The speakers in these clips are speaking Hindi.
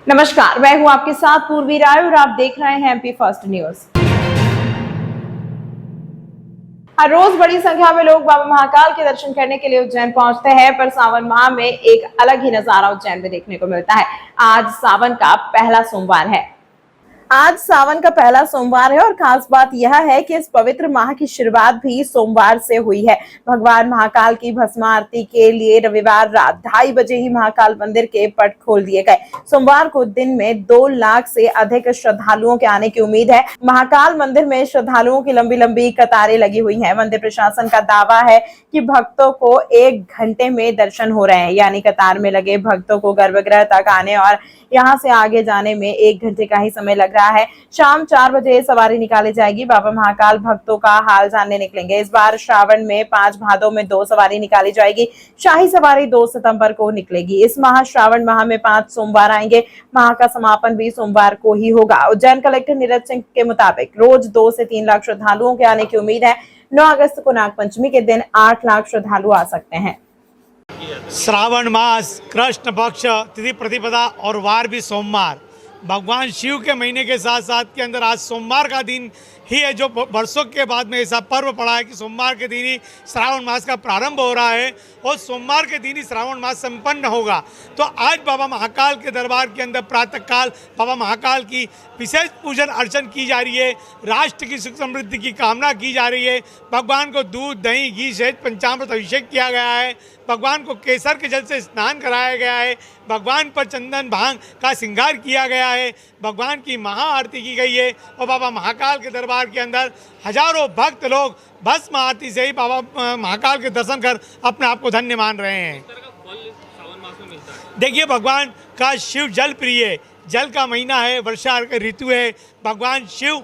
नमस्कार, मैं हूं आपके साथ पूर्वी राय और आप देख रहे हैं एमपी फर्स्ट न्यूज। हर रोज बड़ी संख्या में लोग बाबा महाकाल के दर्शन करने के लिए उज्जैन पहुंचते हैं, पर सावन माह में एक अलग ही नजारा उज्जैन में देखने को मिलता है। आज सावन का पहला सोमवार है। आज सावन का पहला सोमवार है और खास बात यह है कि इस पवित्र माह की शुरुआत भी सोमवार से हुई है। भगवान महाकाल की भस्म आरती के लिए रविवार रात 2:30 बजे ही महाकाल मंदिर के पट खोल दिए गए। सोमवार को दिन में 2 लाख से अधिक श्रद्धालुओं के आने की उम्मीद है। महाकाल मंदिर में श्रद्धालुओं की लंबी लंबी कतारें लगी हुई हैं। मंदिर प्रशासन का दावा है कि भक्तों को 1 घंटे में दर्शन हो रहे हैं, यानी कतार में लगे भक्तों को गर्भगृह तक आने और यहाँ से आगे जाने में 1 घंटे का ही समय लग रहा है। शाम 4 बजे सवारी निकाली जाएगी। बाबा महाकाल भक्तों का हाल जानने निकलेंगे। इस बार श्रावण में 5 भादों में 2 सवारी निकाली जाएगी। शाही सवारी 2 सितंबर को निकलेगी। इस माह श्रावण माह में 5 सोमवार आएंगे। माह का समापन भी सोमवार को ही होगा। उज्जैन कलेक्टर नीरज सिंह के मुताबिक रोज 2 से 3 लाख श्रद्धालुओं के आने की उम्मीद है। 9 अगस्त को नागपंचमी के दिन 8 लाख श्रद्धालु आ सकते हैं। श्रावण मास कृष्ण पक्ष तिथि प्रतिपदा और वार भी सोमवार, भगवान शिव के महीने के साथ साथ के अंदर आज सोमवार का दिन ही है, जो वर्षों के बाद में ऐसा पर्व पड़ा है कि सोमवार के दिन ही श्रावण मास का प्रारंभ हो रहा है और सोमवार के दिन ही श्रावण मास संपन्न होगा। तो आज बाबा महाकाल के दरबार के अंदर प्रातःकाल बाबा महाकाल की विशेष पूजन अर्चन की जा रही है। राष्ट्र की सुख समृद्धि की कामना की जा रही है। भगवान को दूध दही घी सहित पंचामृत अभिषेक किया गया है। भगवान को केसर के जल से स्नान कराया गया है। भगवान पर चंदन भांग का श्रृंगार किया गया है। भगवान की महाआरती की गई है और बाबा महाकाल के दरबार के अंदर हजारों भक्त लोग भस्म आरती से ही बाबा महाकाल के दर्शन कर अपने आप को धन्य मान रहे हैं। देखिए, भगवान का शिव जल प्रिय, जल का महीना है, वर्षा ऋतु है। भगवान शिव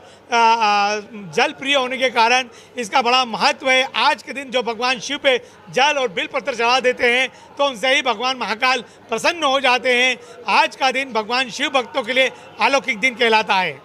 जल प्रिय होने के कारण इसका बड़ा महत्व है। आज के दिन जो भगवान शिव पे जल और बिलपत्र चढ़ा देते हैं तो उनसे ही भगवान महाकाल प्रसन्न हो जाते हैं। आज का दिन भगवान शिव भक्तों के लिए अलौकिक दिन कहलाता है।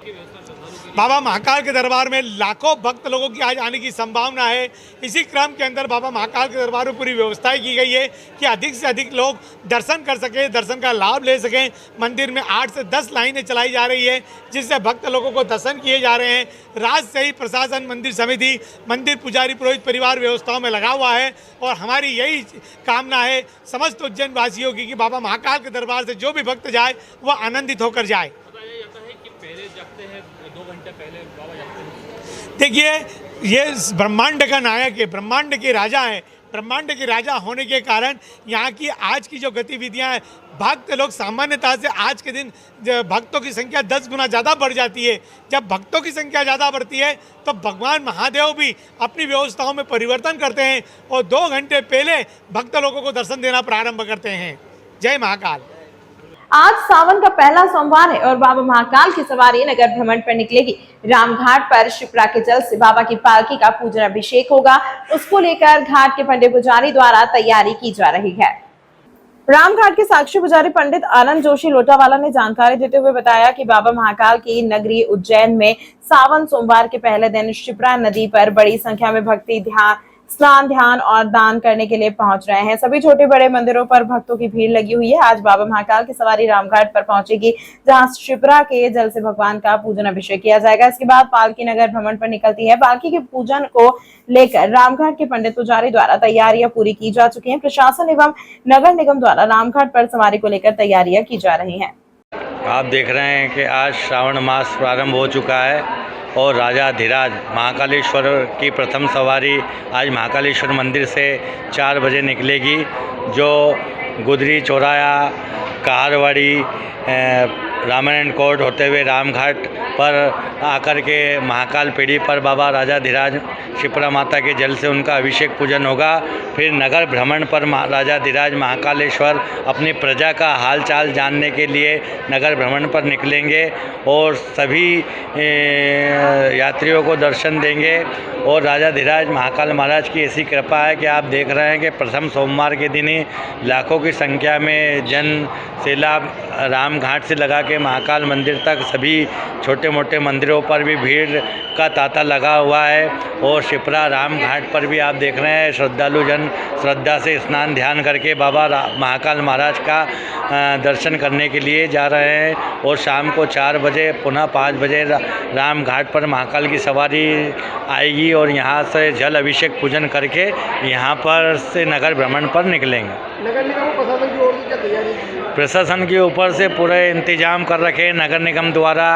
बाबा महाकाल के दरबार में लाखों भक्त लोगों की आज आने की संभावना है। इसी क्रम के अंदर बाबा महाकाल के दरबार में पूरी व्यवस्थाएं की गई है कि अधिक से अधिक लोग दर्शन कर सकें, दर्शन का लाभ ले सकें। मंदिर में 8 से 10 लाइनें चलाई जा रही है जिससे भक्त लोगों को दर्शन किए जा रहे हैं। रात से ही प्रशासन, मंदिर समिति, मंदिर पुजारी, पुरोहित परिवार व्यवस्थाओं में लगा हुआ है और हमारी यही कामना है समस्त उज्जैन वासियों की कि बाबा महाकाल के दरबार से जो भी भक्त जाए वह आनंदित होकर जाए। देखिए, ये ब्रह्मांड का नायक है, ब्रह्मांड के राजा हैं। ब्रह्मांड के राजा होने के कारण यहाँ की आज की जो गतिविधियाँ हैं, भक्त लोग सामान्यतः से आज के दिन भक्तों की संख्या 10 गुना ज़्यादा बढ़ जाती है। जब भक्तों की संख्या ज़्यादा बढ़ती है तो भगवान महादेव भी अपनी व्यवस्थाओं में परिवर्तन करते हैं और 2 घंटे पहले भक्त लोगों को दर्शन देना प्रारंभ करते हैं। जय महाकाल। आज सावन का पहला सोमवार है और बाबा महाकाल की सवारी नगर भ्रमण पर निकलेगी। रामघाट पर शिप्रा के जल से बाबा की पालकी का पूजन अभिषेक होगा। उसको लेकर घाट के पंडित पुजारी द्वारा तैयारी की जा रही है। रामघाट के साक्षी पुजारी पंडित आनंद जोशी लोटावाला ने जानकारी देते हुए बताया कि बाबा महाकाल की नगरी उज्जैन में सावन सोमवार के पहले दिन शिप्रा नदी पर बड़ी संख्या में भक्ति स्नान, ध्यान और दान करने के लिए पहुंच रहे हैं। सभी छोटे बड़े मंदिरों पर भक्तों की भीड़ लगी हुई है। आज बाबा महाकाल की सवारी रामघाट पर पहुंचेगी, जहां शिप्रा के जल से भगवान का पूजन अभिषेक किया जाएगा। इसके बाद पालकी नगर भ्रमण पर निकलती है। पालकी के पूजन को लेकर रामघाट के पंडित पुजारी द्वारा तैयारियां पूरी की जा चुकी है। प्रशासन एवं नगर निगम द्वारा रामघाट पर सवारी को लेकर तैयारियां की जा रही है। आप देख रहे हैं कि आज श्रावण मास प्रारंभ हो चुका है और राजाधिराज महाकालेश्वर की प्रथम सवारी आज महाकालेश्वर मंदिर से 4 बजे निकलेगी, जो गुदरी, चौराया, कहारवाड़ी, रामायण कोर्ट होते हुए रामघाट पर आकर के महाकाल पीढ़ी पर बाबा राजाधिराज शिप्रा माता के जल से उनका अभिषेक पूजन होगा। फिर नगर भ्रमण पर राजाधिराज महाकालेश्वर अपनी प्रजा का हाल चाल जानने के लिए नगर भ्रमण पर निकलेंगे और सभी यात्रियों को दर्शन देंगे। और राजाधिराज महाकाल महाराज की ऐसी कृपा है कि आप देख रहे हैं कि प्रथम सोमवार के दिन ही लाखों की संख्या में जन सैलाब रामघाट से लगा के महाकाल मंदिर तक सभी छोटे छोटे मोटे मंदिरों पर भी भीड़ का तांता लगा हुआ है। और शिप्रा राम घाट पर भी आप देख रहे हैं श्रद्धालु जन श्रद्धा से स्नान ध्यान करके बाबा महाकाल महाराज का दर्शन करने के लिए जा रहे हैं। और शाम को 4 बजे पुनः 5 बजे राम घाट पर महाकाल की सवारी आएगी और यहाँ से जल अभिषेक पूजन करके यहाँ पर से नगर भ्रमण पर निकलेंगे। नगर निगम प्रशासन की ओर से क्या तैयारी है? प्रशासन के ऊपर से पूरे इंतजाम कर रखे हैं नगर निगम द्वारा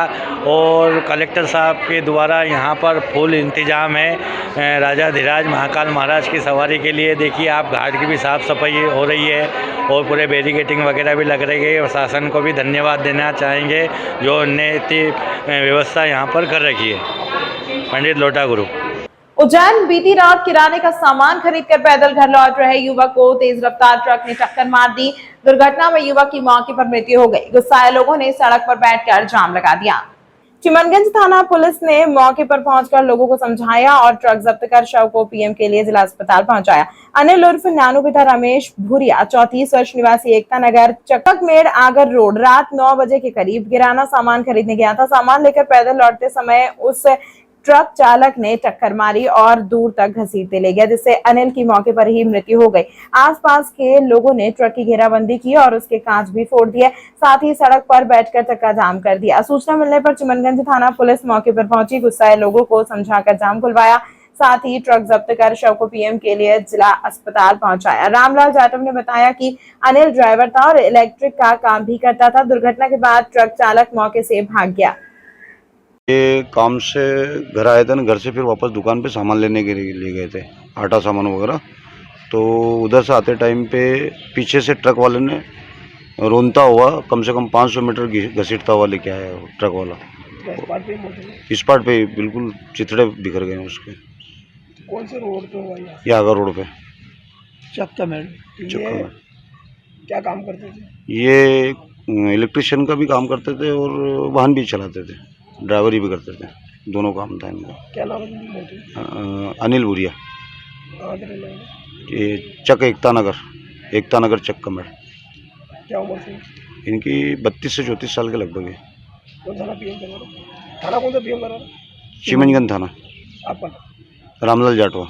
और कलेक्टर साहब के द्वारा यहाँ पर फुल इंतजाम है राजा धीराज महाकाल महाराज की सवारी के लिए। देखिए आप घाट की भी साफ़ सफाई हो रही है और पूरे बैरिकेटिंग वगैरह भी लग रही है। प्रशासन को भी धन्यवाद देना चाहेंगे जो उन्होंने इतनी व्यवस्था यहाँ पर कर रखी है। पंडित लोटा गुरु। उज्जैन बीती रात किराने का सामान खरीदकर पैदल घर लौट रहे युवक को तेज रफ्तार ट्रक ने टक्कर मार दी। दुर्घटना में युवक की मौके पर मृत्यु हो गई। गुस्साए लोगों ने सड़क पर बैठकर जाम लगा दिया। चिमनगंज थाना पुलिस ने मौके पर पहुंचकर लोगों को समझाया और ट्रक जब्त कर शव को पीएम के लिए जिला अस्पताल पहुंचाया। अनिल उर्फ नानू पिता रमेश भूरिया 34 वर्ष निवासी एकता नगर चकमेड़ आगर रोड रात 9 बजे के करीब किराना सामान खरीदने गया था। सामान लेकर पैदल लौटते समय उस ट्रक चालक ने टक्कर मारी और दूर तक घसीटते ले गया, जिससे अनिल की मौके पर ही मृत्यु हो गई। आसपास के लोगों ने ट्रक की घेराबंदी की और उसके कांच भी फोड़ दिए, साथ ही सड़क पर बैठकर चक्का जाम कर दिया। सूचना मिलने पर चिमनगंज थाना पुलिस मौके पर पहुंची, गुस्साए लोगों को समझाकर जाम खुलवाया, साथ ही ट्रक जब्त कर शव को पीएम के लिए जिला अस्पताल पहुंचाया। रामलाल जाटव ने बताया कि अनिल ड्राइवर था और इलेक्ट्रिक का काम भी करता था। दुर्घटना के बाद ट्रक चालक मौके से भाग गया। ये काम से घर आए थे ना, घर से फिर वापस दुकान पे सामान लेने के लिए गए थे, आटा सामान वगैरह। तो उधर से आते टाइम पे पीछे से ट्रक वाले ने रोनता हुआ कम से कम 500 मीटर घसीटता हुआ लेके आया वो ट्रक वाला। स्पॉट पे बिल्कुल चिथड़े बिखर गए उसके। कौन से रोड पे हुआ ये आगर रोड पे चकमेड़? चक्कर। क्या काम करते थे? ये इलेक्ट्रिशियन का भी काम करते थे और वाहन भी चलाते थे, ड्राइवरी भी करते थे, दोनों काम था इनका। क्या नाम है? अनिल भूरिया। कहाँ के रहने वाले? ये चक एकता नगर चकमेड़। क्या उम्र थी इनकी? 32 से 34 साल के लगभग है। कौन थाना पीएम कर रहा? थाना कौन सा पीएम कर रहा? चिमनगंज थाना। आपका? रामलाल जाटवा।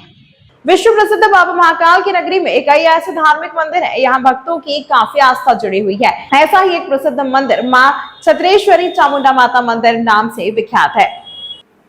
विश्व प्रसिद्ध बाबा महाकाल की नगरी में कई ऐसे धार्मिक मंदिर हैं, यहाँ भक्तों की काफी आस्था जुड़ी हुई है। ऐसा ही एक प्रसिद्ध मंदिर मां छत्रेश्वरी चामुंडा माता मंदिर नाम से विख्यात है।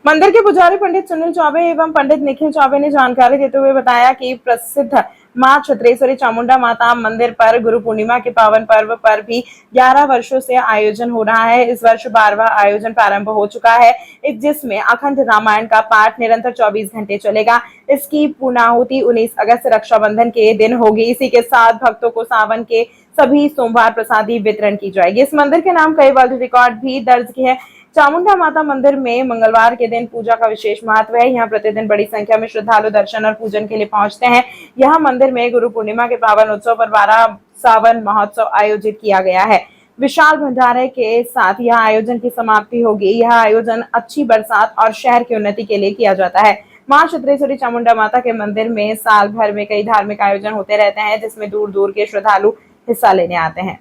मंदिर के पुजारी पंडित सुनील चौबे एवं पंडित निखिल चौबे ने जानकारी देते हुए बताया कि प्रसिद्ध मां छत्रेश्वरी चामुंडा माता मंदिर पर गुरु पूर्णिमा के पावन पर्व पर भी 11 वर्षों से आयोजन हो रहा है। इस वर्ष 12वां आयोजन प्रारंभ हो चुका है, जिसमें अखंड रामायण का पाठ निरंतर 24 घंटे चलेगा। इसकी पूर्णाहुति 19 अगस्त रक्षाबंधन के दिन होगी। इसी के साथ भक्तों को सावन के सभी सोमवार प्रसादी वितरण की जाएगी। इस मंदिर के नाम कई वर्ल्ड रिकॉर्ड भी दर्ज किए हैं। चामुंडा माता मंदिर में मंगलवार के दिन पूजा का विशेष महत्व है। यहाँ प्रतिदिन बड़ी संख्या में श्रद्धालु दर्शन और पूजन के लिए पहुंचते हैं। यहाँ मंदिर में गुरु पूर्णिमा के पावन उत्सव पर 12 सावन महोत्सव आयोजित किया गया है। विशाल भंडारे के साथ यह आयोजन की समाप्ति होगी। यह आयोजन अच्छी बरसात और शहर की उन्नति के लिए किया जाता है। मां छत्रेश्वरी चामुंडा माता के मंदिर में साल भर में कई धार्मिक आयोजन होते रहते हैं, जिसमें दूर दूर के श्रद्धालु हिस्सा लेने आते हैं।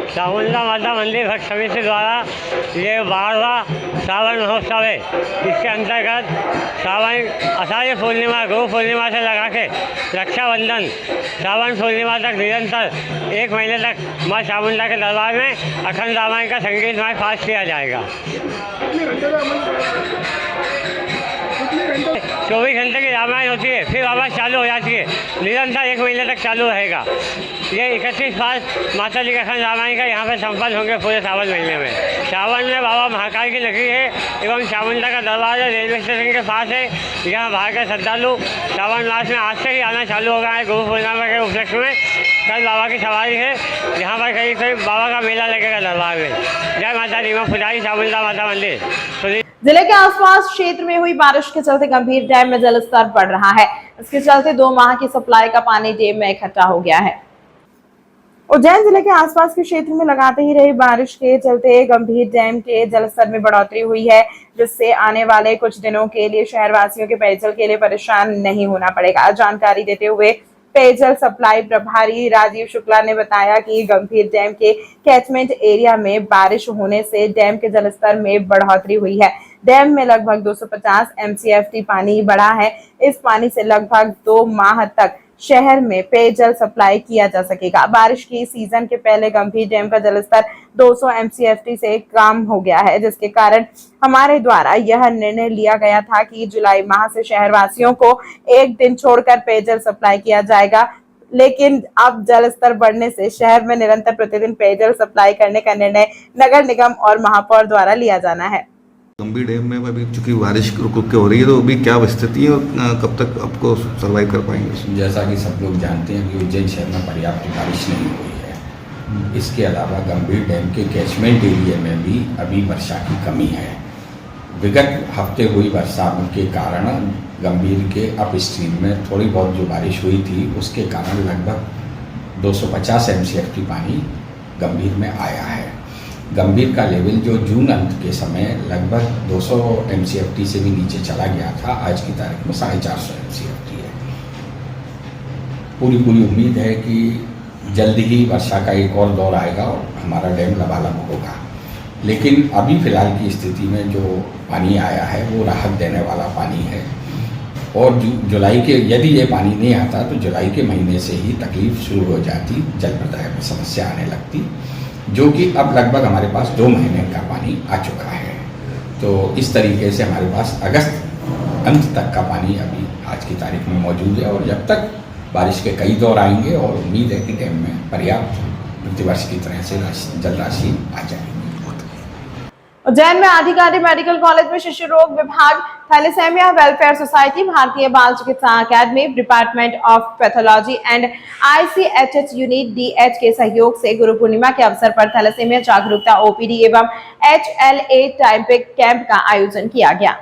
चामुंडा माता मंदिर भक्त समिति द्वारा ये 12वां सावन महोत्सव है। इसके अंतर्गत सावन आषाढ़ी पूर्णिमा गुरु पूर्णिमा से लगा के रक्षाबंधन सावन पूर्णिमा तक निरंतर 1 महीने तक माँ चामुंडा के दरबार में अखंड रामायण का संगीतमय पाठ किया जाएगा। 24 घंटे की रामायण होती है, फिर वापस चालू हो जाती है, निरंतर 1 महीने तक चालू रहेगा। ये 31 बार माता जी का अखंड रामायण का यहाँ पर संपन्न होंगे पूरे सावन महीने में। सावन में बाबा महाकाल की नगरी है एवं चामुंडा का दरबार रेलवे स्टेशन के पास है। यहाँ बाहर के श्रद्धालु सावन मास में आज से ही आना चालू हो गया है। गुरु पूर्णिमा के उपलक्ष्य में कल बाबा की सवारी है। यहाँ पर करीब करीब बाबा का मेला लगेगा दरबार में। जय माता दी। मैं पुजारी चामुंडा माता मंदिर। जिले के आसपास क्षेत्र में हुई बारिश के चलते गंभीर डैम में जल स्तर बढ़ रहा है। इसके चलते 2 माह की सप्लाई का पानी डैम में इकट्ठा हो गया है। उज्जैन जिले के आसपास के क्षेत्र में लगाते ही रही बारिश के चलते गंभीर डैम के जलस्तर में बढ़ोतरी हुई है, जिससे आने वाले कुछ दिनों के लिए शहरवासियों के पेयजल के लिए परेशान नहीं होना पड़ेगा। जानकारी देते हुए पेयजल सप्लाई प्रभारी राजीव शुक्ला ने बताया कि गंभीर डैम के कैचमेंट एरिया में बारिश होने से डैम के जलस्तर में बढ़ोतरी हुई है। डैम में लगभग 250 MCFT पानी बढ़ा है। इस पानी से लगभग 2 माह तक शहर में पेयजल सप्लाई किया जा सकेगा। बारिश की सीजन के पहले गंभीर डैम का जलस्तर 200 MCFT से कम हो गया है, जिसके कारण हमारे द्वारा यह निर्णय लिया गया था कि जुलाई माह से शहरवासियों को एक दिन छोड़कर पेयजल सप्लाई किया जाएगा। लेकिन अब जलस्तर बढ़ने से शहर में निरंतर प्रतिदिन पेयजल सप्लाई करने का निर्णय नगर निगम और महापौर द्वारा लिया जाना है। गंभीर डैम में अभी चूंकि बारिश रुक रुक के हो रही है, तो अभी क्या स्थिति है और कब तक आपको सर्वाइव कर पाएंगे? जैसा कि सब लोग जानते हैं कि उज्जैन शहर में पर्याप्त बारिश नहीं हुई है। इसके अलावा गंभीर डैम के कैचमेंट एरिया में भी अभी वर्षा की कमी है। विगत हफ्ते हुई वर्षा के कारण गंभीर के अप स्ट्रीम में थोड़ी बहुत जो बारिश हुई थी, उसके कारण लगभग 250 MCFT पानी गंभीर में आया है। गंभीर का लेवल जो जून अंत के समय लगभग 200 MCFT से भी नीचे चला गया था, आज की तारीख में 450 MCFT है। पूरी उम्मीद है कि जल्द ही वर्षा का एक और दौर आएगा और हमारा डैम लबालब होगा। लेकिन अभी फ़िलहाल की स्थिति में जो पानी आया है वो राहत देने वाला पानी है। और जुलाई के यदि ये पानी नहीं आता तो जुलाई के महीने से ही तकलीफ शुरू हो जाती, जल प्रदाय में समस्या आने लगती, जो कि अब लगभग हमारे पास 2 महीने का पानी आ चुका है। तो इस तरीके से हमारे पास अगस्त अंत तक का पानी अभी आज की तारीख में मौजूद है और जब तक बारिश के कई दौर आएंगे और उम्मीद है कि डैम में पर्याप्त प्रतिवर्ष की तरह से जल राशि आ जाएगी। उज्जैन में आधिकारिक मेडिकल कॉलेज में शिशु रोग विभाग, थैलेसेमिया वेलफेयर सोसाइटी, भारतीय बाल चिकित्सा अकादमी, department of pathology and ICHH unit DH के सहयोग से गुरु पूर्णिमा के अवसर पर थैलेसेमिया जागरूकता OPD एवं HLA टाइपिक कैंप का आयोजन किया गया।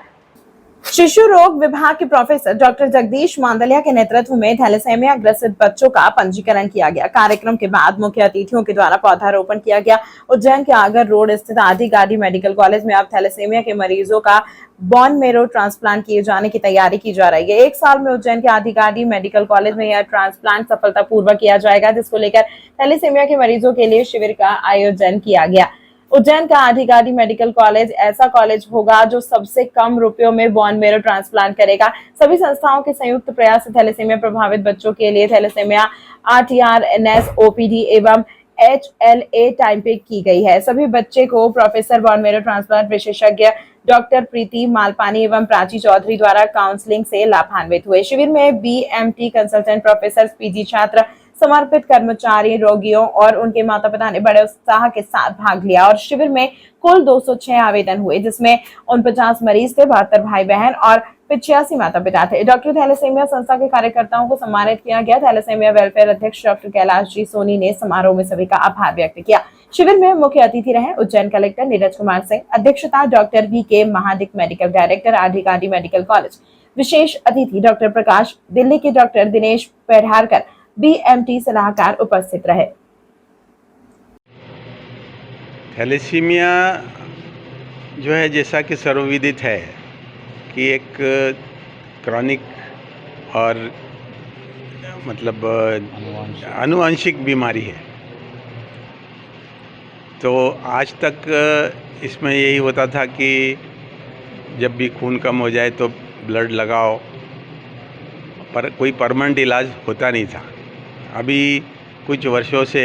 शिशु रोग विभाग के प्रोफेसर डॉक्टर जगदीश मांदलिया के नेतृत्व में थैलेसेमिया ग्रसित बच्चों का पंजीकरण किया गया। कार्यक्रम के बाद मुख्य अतिथियों के द्वारा पौधारोपण किया गया। उज्जैन के आगर रोड स्थित आदिगाडी मेडिकल कॉलेज में अब थैलेसेमिया के मरीजों का बोन मेरो ट्रांसप्लांट किए जाने की तैयारी की जा रही है। 1 साल में उज्जैन के आदिगाडी मेडिकल कॉलेज में यह ट्रांसप्लांट सफलतापूर्वक किया जाएगा, जिसको लेकर थैलेसेमिया के मरीजों के लिए शिविर का आयोजन किया गया। उज्जैन का आदिगाडी मेडिकल कॉलेज ऐसा कॉलेज होगा जो सबसे कम रुपयों में बोन मेरो ट्रांसप्लांट करेगा। सभी संस्थाओं के संयुक्त प्रयास से थैलेसेमिया प्रभावित बच्चों के लिए थैलेसेमिया RTRNS OPD एवं HLA टाइपिक की गई है। सभी बच्चे को प्रोफेसर बोन मेरो ट्रांसप्लांट विशेषज्ञ डॉक्टर प्रीति मालपानी एवं प्राची चौधरी द्वारा काउंसलिंग से लाभान्वित हुए। शिविर में BMT कंसल्टेंट प्रोफेसर, PG छात्र, समर्पित कर्मचारी, रोगियों और उनके माता पिता ने बड़े उत्साह के साथ भाग लिया और शिविर में कुल 206 आवेदन हुए, जिसमें 49 मरीज थे, 72 भाई बहन और 85 माता पिता थे। डॉक्टर थैलेसेमिया संस्था के कार्यकर्ताओं को सम्मानित किया गया। थैलेसेमिया वेलफेयर अध्यक्ष डॉक्टर कैलाश जी सोनी ने समारोह में सभी का आभार व्यक्त किया। शिविर में मुख्य अतिथि रहे उज्जैन कलेक्टर नीरज कुमार सिंह, अध्यक्षता doctor VK Mahadik, medical director आदिगाडी मेडिकल कॉलेज। विशेष अतिथि डॉक्टर प्रकाश, दिल्ली के डॉक्टर दिनेश पेढ़ारकर, BMT सलाहकार उपस्थित रहे। थैलेसीमिया जो है, जैसा कि सर्वविदित है कि एक क्रॉनिक और मतलब आनुवंशिक बीमारी है। तो आज तक इसमें यही होता था कि जब भी खून कम हो जाए तो ब्लड लगाओ, पर कोई परमानेंट इलाज होता नहीं था। अभी कुछ वर्षों से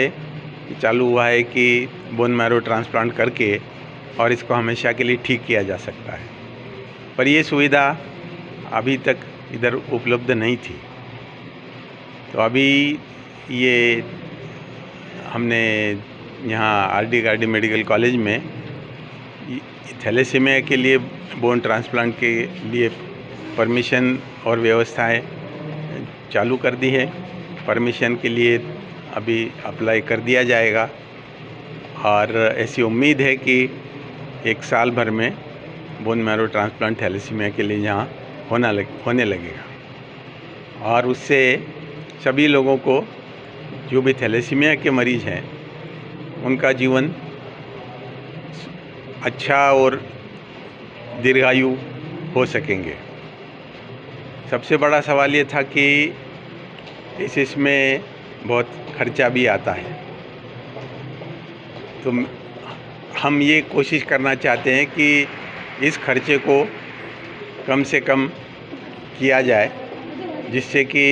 चालू हुआ है कि बोन मैरो ट्रांसप्लांट करके और इसको हमेशा के लिए ठीक किया जा सकता है, पर ये सुविधा अभी तक इधर उपलब्ध नहीं थी। तो अभी ये हमने यहाँ आदिगाडी मेडिकल कॉलेज में थैलेसीमिया के लिए बोन ट्रांसप्लांट के लिए परमिशन और व्यवस्थाएं चालू कर दी है। परमिशन के लिए अभी अप्लाई कर दिया जाएगा और ऐसी उम्मीद है कि 1 साल भर में बोन मैरो ट्रांसप्लांट थैलेसीमिया के लिए यहाँ होने लगेगा और उससे सभी लोगों को, जो भी थैलेसीमिया के मरीज़ हैं, उनका जीवन अच्छा और दीर्घायु हो सकेंगे। सबसे बड़ा सवाल ये था कि इसमें बहुत खर्चा भी आता है। तो हम ये कोशिश करना चाहते हैं कि इस खर्चे को कम से कम किया जाए, जिससे कि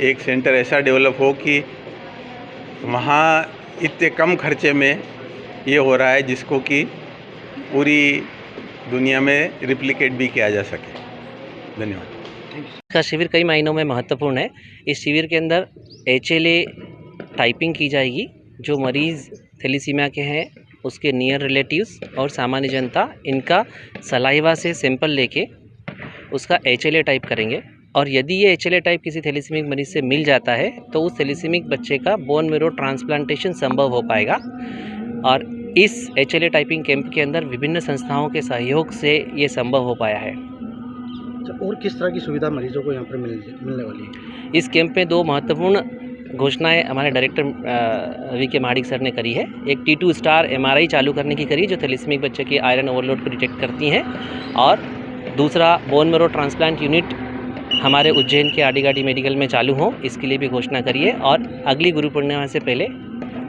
एक सेंटर ऐसा डेवलप हो कि वहाँ इतने कम खर्चे में ये हो रहा है जिसको कि पूरी दुनिया में रिप्लिकेट भी किया जा सके। धन्यवाद। का शिविर कई मायनों में महत्वपूर्ण है। इस शिविर के अंदर HLA टाइपिंग की जाएगी। जो मरीज़ थैलीसीमिया के हैं उसके नियर रिलेटिव्स और सामान्य जनता इनका सलाइवा से सैंपल लेके उसका HLA टाइप करेंगे, और यदि ये HLA टाइप किसी थैलीसीमिक मरीज़ से मिल जाता है तो उस थैलीसीमिक बच्चे का बोन मैरो ट्रांसप्लांटेशन संभव हो पाएगा। और इस HLA टाइपिंग कैंप के अंदर विभिन्न संस्थाओं के सहयोग से ये संभव हो पाया है। और किस तरह की सुविधा मरीजों को यहाँ पर मिलने वाली है? इस कैंप में 2 महत्वपूर्ण घोषणाएं हमारे डायरेक्टर VK महाडिक सर ने करी है। एक T2 स्टार MRI चालू करने की करी जो थैलीसीमिक बच्चे की आयरन ओवरलोड को डिटेक्ट करती हैं, और दूसरा बोन मैरो ट्रांसप्लांट यूनिट हमारे उज्जैन के आदिगाड़ी मेडिकल में चालू हो, इसके लिए भी घोषणा करी है। और अगली गुरु पूर्णिमा से पहले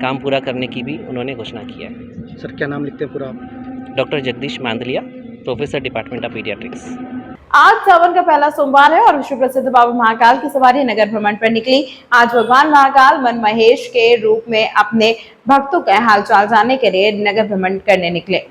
काम पूरा करने की भी उन्होंने घोषणा किया है। सर क्या नाम लिखते हैं पूरा? Doctor Jagdish Mandaliya, professor department of paediatrics. आज सावन का पहला सोमवार है और विश्व प्रसिद्ध बाबा महाकाल की सवारी नगर भ्रमण पर निकली। आज भगवान महाकाल मन महेश के रूप में अपने भक्तों का हालचाल जानने के लिए नगर भ्रमण करने निकले।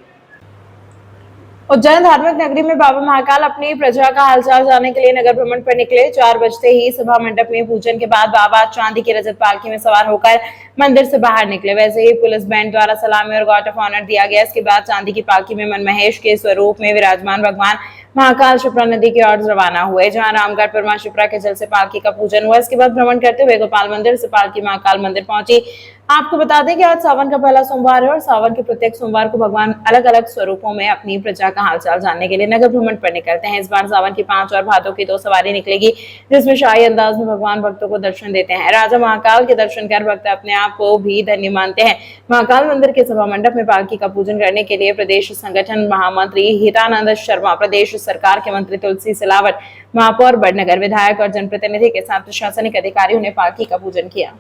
उज्जैन धार्मिक नगरी में बाबा महाकाल अपनी प्रजा का हालचाल जानने के लिए नगर भ्रमण पर निकले। 4 बजते ही सभा मंडप में पूजन के बाद बाबा चांदी की रजत पालकी में सवार होकर मंदिर से बाहर निकले। वैसे ही पुलिस बैंड द्वारा सलामी और गार्ड ऑफ ऑनर दिया गया। इसके बाद चांदी की पालकी में मन महेश के स्वरूप में विराजमान भगवान महाकाल शिप्रा नदी की ओर रवाना हुए, जहां रामगढ़ पर मां शिप्रा के जल से पालकी का पूजन हुआ। इसके बाद भ्रमण करते हुए गोपाल मंदिर से पालकी महाकाल मंदिर पहुंची। आपको बता दें कि आज सावन का पहला सोमवार है और सावन के प्रत्येक सोमवार को भगवान अलग अलग स्वरूपों में अपनी प्रजा का हालचाल जानने के लिए नगर भ्रमण पर निकलते हैं। इस बार सावन की 5 और भादों की 2 सवारी निकलेगी, जिसमें शाही अंदाज में भगवान भक्तों को दर्शन देते हैं। राजा महाकाल के दर्शन कर भक्त अपने आप को भी धन्य मानते हैं। महाकाल मंदिर के सभा मंडप में पालकी का पूजन करने के लिए प्रदेश संगठन महामंत्री हितानंद शर्मा, प्रदेश सरकार के मंत्री तुलसी सिलावट, महापौर बड़नगर, विधायक और जनप्रतिनिधि के साथ प्रशासनिक अधिकारियों ने पालकी का पूजन किया।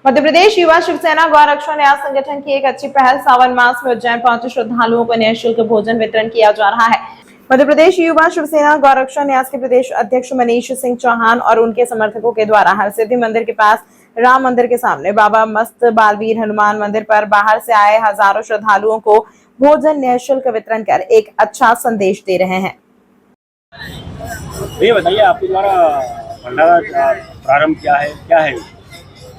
मध्य प्रदेश युवा शिवसेना गौरक्षा न्यास संगठन की एक अच्छी पहल, सावन मास में उज्जैन पहुंचे श्रद्धालुओं को निःशुल्क भोजन वितरण किया जा रहा है। मध्य प्रदेश युवा शिवसेना गौरक्षा न्यास के प्रदेश अध्यक्ष मनीष सिंह चौहान और उनके समर्थकों के द्वारा हरसिद्धि मंदिर के पास राम मंदिर के सामने बाबा मस्त बालवीर हनुमान मंदिर पर बाहर से आए हजारों श्रद्धालुओं को भोजन निःशुल्क वितरण कर एक अच्छा संदेश दे रहे हैं। ये बताइए आपके द्वारा भंडारा प्रारंभ क्या है?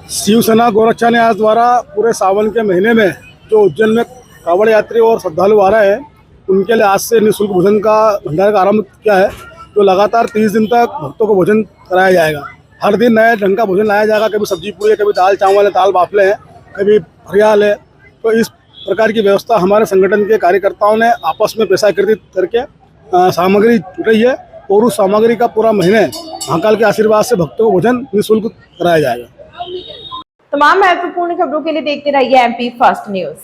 शिवसेना गौरक्षा न्यास द्वारा पूरे सावन के महीने में जो उज्जैन में कांवड़ यात्री और श्रद्धालु आ रहे हैं उनके लिए आज से निःशुल्क भोजन का भंडारा का आरंभ किया है। तो लगातार 30 दिन तक भक्तों को भोजन कराया जाएगा। हर दिन नए ढंग का भोजन लाया जाएगा। कभी सब्जी पूरी है, कभी दाल चावल है, दाल बाफले हैं, कभी फरियाल है। तो इस प्रकार की व्यवस्था हमारे संगठन के कार्यकर्ताओं ने आपस में पैसा एकत्रित करके सामग्री जुटाई है और उस सामग्री का पूरा महीने महाकाल के आशीर्वाद से भक्तों को भोजन निःशुल्क कराया जाएगा। तमाम महत्वपूर्ण खबरों के लिए देखते रहिए MP फर्स्ट न्यूज।